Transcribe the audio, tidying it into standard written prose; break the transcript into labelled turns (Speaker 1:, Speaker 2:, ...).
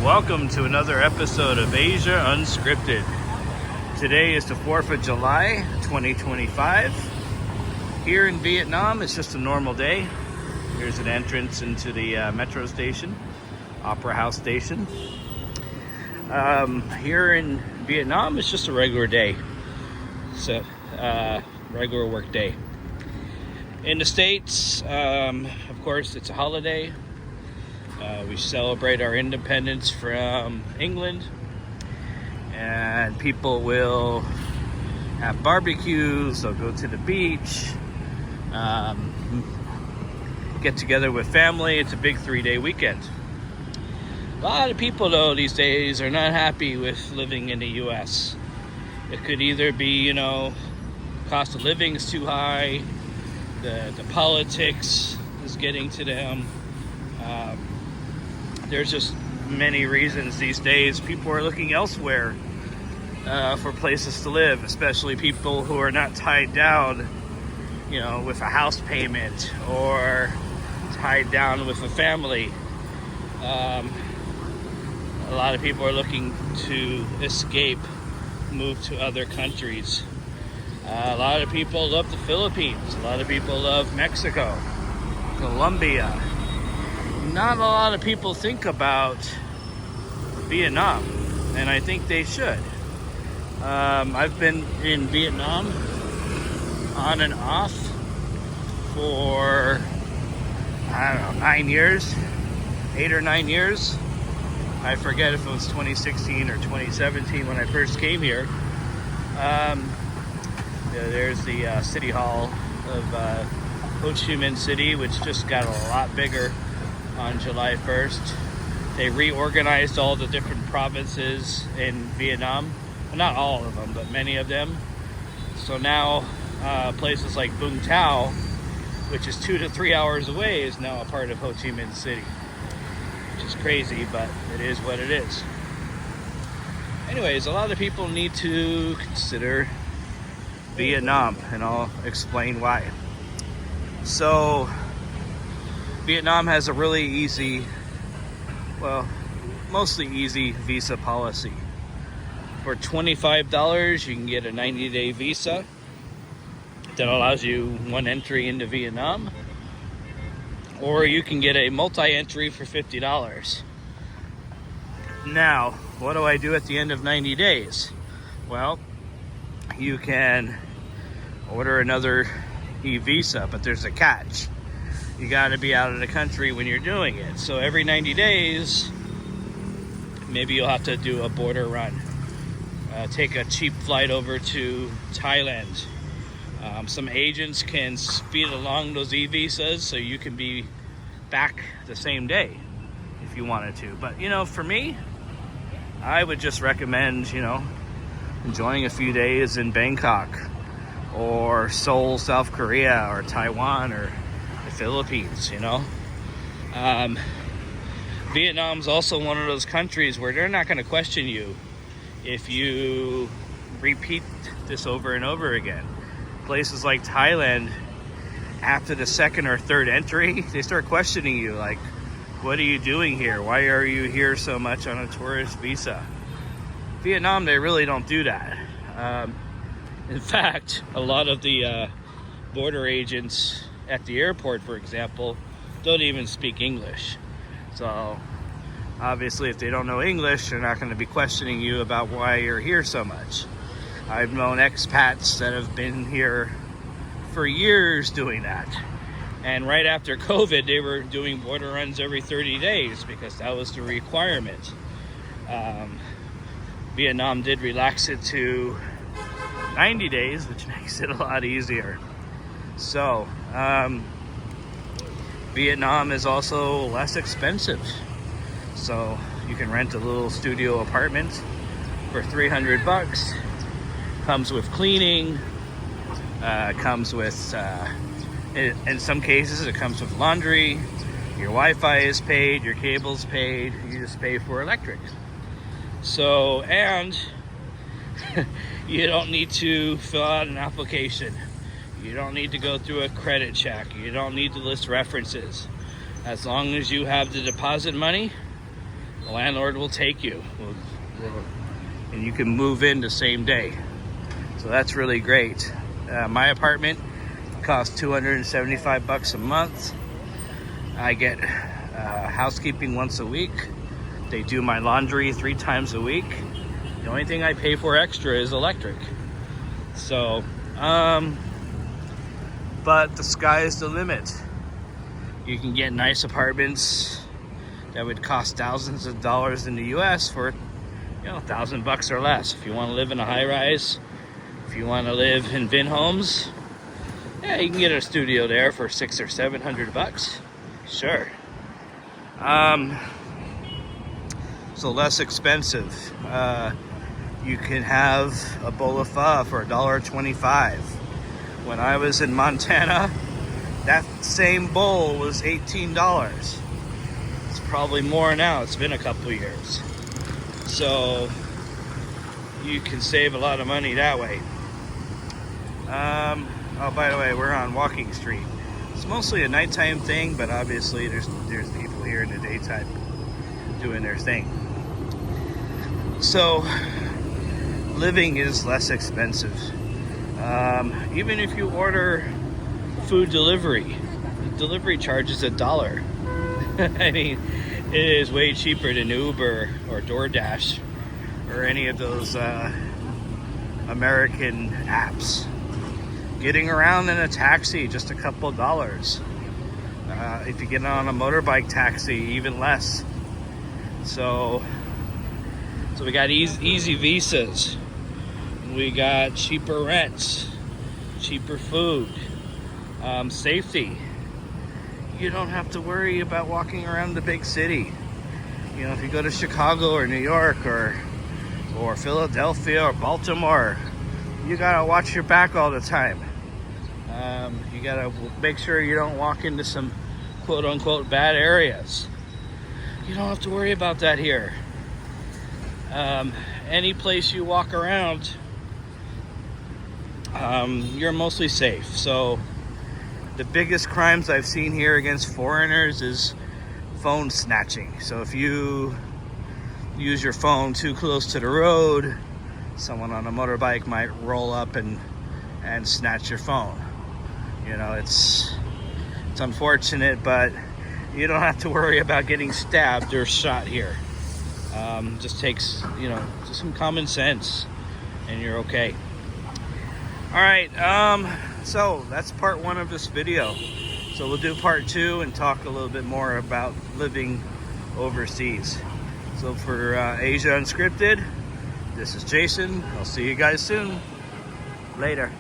Speaker 1: Welcome to another episode of Asia Unscripted. Today is the 4th of July, 2025. Here in Vietnam, it's just a normal day. Here's an entrance into the metro station, Opera House Station. Here in Vietnam, it's just a regular day. So, regular work day. In the States, of course, it's a holiday. We celebrate our independence from England, and people will have barbecues, they'll go to the beach, get together with family. It's a big 3-day weekend. A lot of people, though, these days are not happy with living in the U.S. It could either be, cost of living is too high, the politics is getting to them. There's just many reasons these days. People are looking elsewhere for places to live, especially people who are not tied down, with a house payment or tied down with a family. A lot of people are looking to escape, move to other countries. A lot of people love the Philippines. A lot of people love Mexico, Colombia. Not a lot of people think about Vietnam, and I think they should. I've been in Vietnam on and off for, 9 years, 8 or 9 years. I forget if it was 2016 or 2017 when I first came here. There's the City Hall of Ho Chi Minh City, which just got a lot bigger on July 1st. They reorganized all the different provinces in Vietnam. Well, not all of them, but many of them. So now places like Bung Tao, which is 2 to 3 hours away, is now a part of Ho Chi Minh City. Which is crazy, but it is what it is. Anyways, a lot of people need to consider Vietnam, and I'll explain why. So, Vietnam has a really easy, mostly easy visa policy. For $25, you can get a 90-day visa that allows you one entry into Vietnam, or you can get a multi-entry for $50. Now, what do I do at the end of 90 days? Well, you can order another e-visa, but there's a catch. You got to be out of the country when you're doing it. So every 90 days, maybe you'll have to do a border run. Take a cheap flight over to Thailand. Some agents can speed along those e-visas so you can be back the same day if you wanted to. But, for me, I would just recommend, enjoying a few days in Bangkok or Seoul, South Korea, or Taiwan, or the Philippines, Vietnam's also one of those countries where they're not going to question you if you repeat this over and over again. Places like Thailand, after the second or third entry, they start questioning you, like, what are you doing here? Why are you here so much on a tourist visa? Vietnam, they really don't do that. In fact, a lot of the border agents at the airport, for example, don't even speak English. So, obviously, if they don't know English, they're not going to be questioning you about why you're here so much. I've known expats that have been here for years doing that. And right after COVID, they were doing border runs every 30 days because that was the requirement. Vietnam did relax it to 90 days, which makes it a lot easier. So, Vietnam is also less expensive. So, you can rent a little studio apartment for $300. Comes with cleaning, comes with, in some cases, it comes with laundry. Your Wi-Fi is paid, your cable's paid, you just pay for electric. So, and you don't need to fill out an application. You don't need to go through a credit check. You don't need to list references. As long as you have the deposit money, The landlord will take you, and you can move in the same day. So that's really great. My apartment costs $275 a month. I get housekeeping once a week. They do my laundry 3 times a week. The only thing I pay for extra is electric. So, but the sky is the limit. You can get nice apartments that would cost thousands of dollars in the US for, $1,000 or less. If you want to live in a high rise, if you want to live in Vin homes, yeah, you can get a studio there for $600 or $700. Sure. So less expensive. You can have a bowl of pho for $1.25. When I was in Montana, that same bowl was $18. It's probably more now. It's been a couple years. So you can save a lot of money that way. Oh, by the way, we're on Walking Street. It's mostly a nighttime thing, but obviously there's people here in the daytime doing their thing. So living is less expensive. Even if you order food delivery, the delivery charge is $1. I mean, it is way cheaper than Uber or DoorDash or any of those American apps. Getting around in a taxi, just a couple of dollars. If you get on a motorbike taxi, even less. So we got easy visas. We got cheaper rents, cheaper food, safety. You don't have to worry about walking around the big city. If you go to Chicago or New York or Philadelphia or Baltimore, you gotta watch your back all the time. You gotta make sure you don't walk into some quote-unquote bad areas. You don't have to worry about that here. Any place you walk around, you're mostly safe. So the biggest crimes I've seen here against foreigners is phone snatching. So if you use your phone too close to the road, someone on a motorbike might roll up and snatch your phone. It's unfortunate, but you don't have to worry about getting stabbed or shot here. Just takes, just some common sense, and you're okay. All right, so that's part 1 of this video. So we'll do part 2 and talk a little bit more about living overseas. So for Asia Unscripted, this is Jason. I'll see you guys soon. Later.